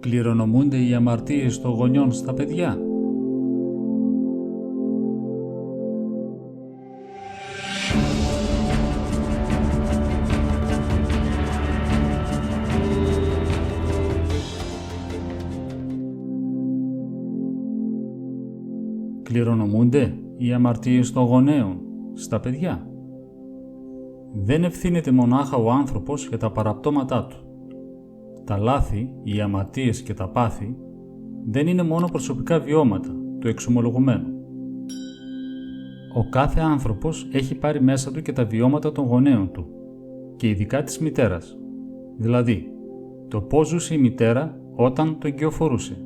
Κληρονομούνται οι αμαρτίες των γονιών στα παιδιά. Κληρονομούνται οι αμαρτίες των γονέων στα παιδιά. Δεν ευθύνεται μονάχα ο άνθρωπος για τα παραπτώματά του. Τα λάθη, οι αμαρτίες και τα πάθη δεν είναι μόνο προσωπικά βιώματα του εξομολογουμένου. Ο κάθε άνθρωπος έχει πάρει μέσα του και τα βιώματα των γονέων του και ειδικά της μητέρας. Δηλαδή, το πώς ζούσε η μητέρα όταν το εγκυοφορούσε,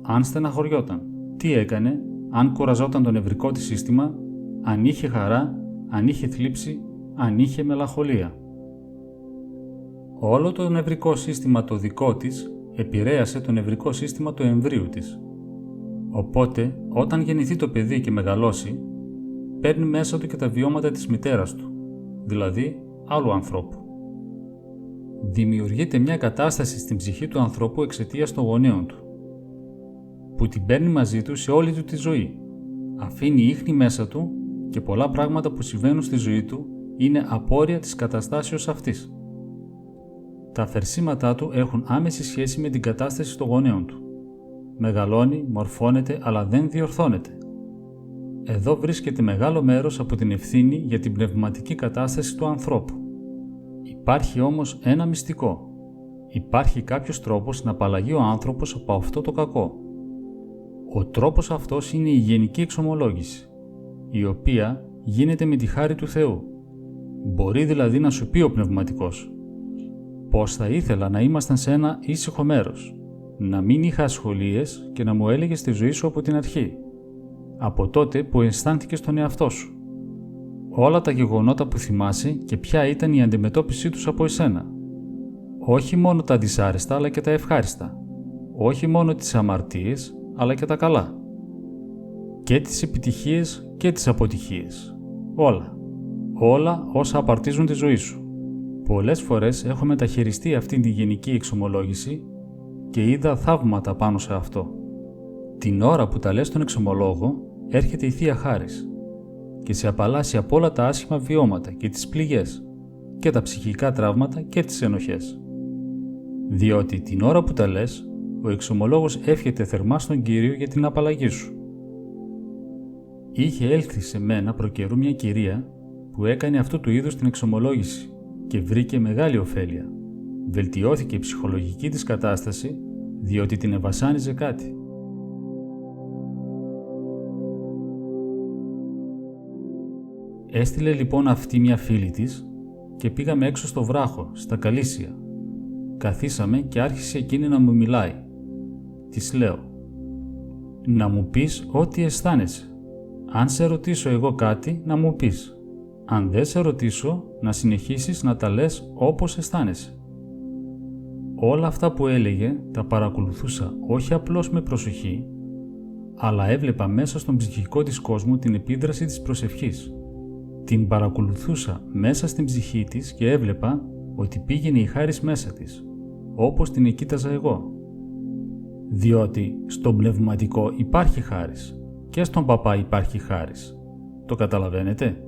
αν στεναχωριόταν, τι έκανε, αν κουραζόταν το νευρικό της σύστημα, αν είχε χαρά, αν είχε θλίψη, αν είχε μελαγχολία. Όλο το νευρικό σύστημα το δικό της επηρέασε το νευρικό σύστημα του εμβρίου της. Οπότε, όταν γεννηθεί το παιδί και μεγαλώσει, παίρνει μέσα του και τα βιώματα της μητέρας του, δηλαδή άλλου ανθρώπου. Δημιουργείται μια κατάσταση στην ψυχή του ανθρώπου εξαιτίας των γονέων του, που την παίρνει μαζί του σε όλη του τη ζωή. Αφήνει ίχνη μέσα του και πολλά πράγματα που συμβαίνουν στη ζωή του είναι απόρρια της καταστάσεως αυτής. Τα αφαιρσίματά του έχουν άμεση σχέση με την κατάσταση των γονέων του. Μεγαλώνει, μορφώνεται, αλλά δεν διορθώνεται. Εδώ βρίσκεται μεγάλο μέρος από την ευθύνη για την πνευματική κατάσταση του ανθρώπου. Υπάρχει όμως ένα μυστικό. Υπάρχει κάποιος τρόπος να απαλλαγεί ο άνθρωπος από αυτό το κακό. Ο τρόπος αυτός είναι η γενική εξομολόγηση, η οποία γίνεται με τη χάρη του Θεού. Μπορεί δηλαδή να σου πει ο πνευματικός: «Πώς θα ήθελα να ήμασταν σε ένα ήσυχο μέρος, να μην είχα ασχολίες και να μου έλεγες τη ζωή σου από την αρχή, από τότε που αισθάνθηκες τον εαυτό σου. Όλα τα γεγονότα που θυμάσαι και ποια ήταν η αντιμετώπιση τους από εσένα. Όχι μόνο τα δυσάρεστα αλλά και τα ευχάριστα. Όχι μόνο τις αμαρτίες αλλά και τα καλά. Και τις επιτυχίες και τις αποτυχίες. Όλα. Όλα όσα απαρτίζουν τη ζωή σου». Πολλές φορές έχω μεταχειριστεί αυτήν τη γενική εξομολόγηση και είδα θαύματα πάνω σε αυτό. Την ώρα που τα λες στον εξομολόγο, έρχεται η Θεία Χάρις και σε απαλλάσσει από όλα τα άσχημα βιώματα και τις πληγές και τα ψυχικά τραύματα και τις ενοχές. Διότι την ώρα που τα λες, ο εξομολόγος εύχεται θερμά στον Κύριο για την απαλλαγή σου. Είχε έλθει σε μένα προκαιρού μια κυρία που έκανε αυτού του είδους την εξομολόγηση και βρήκε μεγάλη ωφέλεια. Βελτιώθηκε η ψυχολογική της κατάσταση διότι την ευασάνιζε κάτι. Έστειλε λοιπόν αυτή μια φίλη της και πήγαμε έξω στο βράχο, στα Καλήσια. Καθίσαμε και άρχισε εκείνη να μου μιλάει. Της λέω: «Να μου πεις ό,τι αισθάνεσαι. Αν σε ρωτήσω εγώ κάτι, να μου πεις. Αν δεν σε ρωτήσω, να συνεχίσεις να τα λες όπως αισθάνεσαι». Όλα αυτά που έλεγε τα παρακολουθούσα όχι απλώς με προσοχή, αλλά έβλεπα μέσα στον ψυχικό της κόσμο την επίδραση της προσευχής. Την παρακολουθούσα μέσα στην ψυχή της και έβλεπα ότι πήγαινε η χάρις μέσα της, όπως την εκοίταζα εγώ. Διότι στον πνευματικό υπάρχει χάρις και στον παπά υπάρχει χάρις. Το καταλαβαίνετε?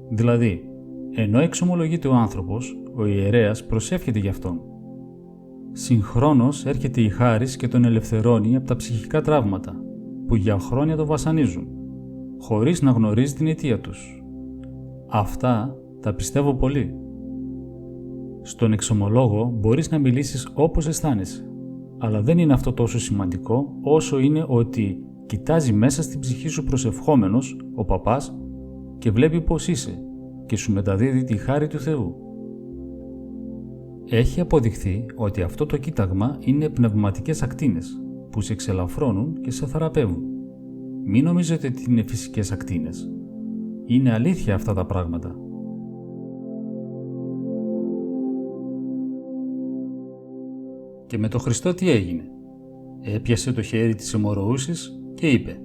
Δηλαδή, ενώ εξομολογείται ο άνθρωπος, ο ιερέας προσεύχεται γι' αυτόν. Συγχρόνως έρχεται η χάρις και τον ελευθερώνει από τα ψυχικά τραύματα που για χρόνια τον βασανίζουν, χωρίς να γνωρίζει την αιτία τους. Αυτά τα πιστεύω πολύ. Στον εξομολόγο μπορείς να μιλήσεις όπως αισθάνεσαι, αλλά δεν είναι αυτό τόσο σημαντικό όσο είναι ότι κοιτάζει μέσα στην ψυχή σου προσευχόμενος, ο παπάς, και βλέπει πώς είσαι και σου μεταδίδει τη χάρη του Θεού. Έχει αποδειχθεί ότι αυτό το κοίταγμα είναι πνευματικές ακτίνες που σε εξελαφρώνουν και σε θεραπεύουν. Μην νομίζετε ότι είναι φυσικές ακτίνες. Είναι αλήθεια αυτά τα πράγματα. Και με το Χριστό τι έγινε? Έπιασε το χέρι της αιμορροούσης και είπε: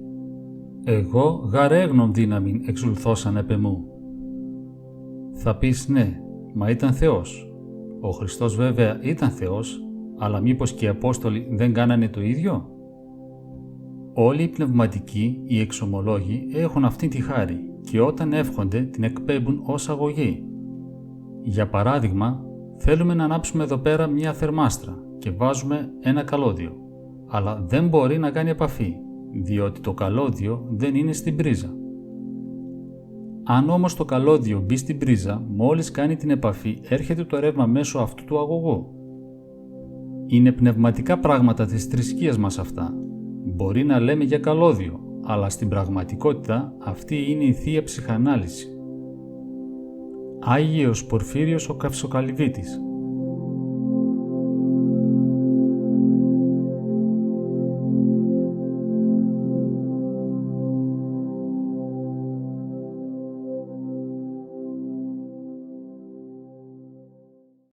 «Εγώ γαρέγνων δύναμην εξουλθώσαν επ' εμού». Θα πεις ναι, μα ήταν Θεός. Ο Χριστός βέβαια ήταν Θεός, αλλά μήπως και οι Απόστολοι δεν κάνανε το ίδιο? Όλοι οι πνευματικοί, οι εξομολόγοι έχουν αυτή τη χάρη και όταν εύχονται την εκπέμπουν ως αγωγή. Για παράδειγμα, θέλουμε να ανάψουμε εδώ πέρα μια θερμάστρα και βάζουμε ένα καλώδιο, αλλά δεν μπορεί να κάνει επαφή, διότι το καλώδιο δεν είναι στην πρίζα. Αν όμως το καλώδιο μπει στην πρίζα, μόλις κάνει την επαφή έρχεται το ρεύμα μέσω αυτού του αγωγού. Είναι πνευματικά πράγματα της θρησκείας μας αυτά. Μπορεί να λέμε για καλώδιο, αλλά στην πραγματικότητα αυτή είναι η Θεία Ψυχανάλυση. Άγιος Πορφύριος ο Καυσοκαλυβίτης.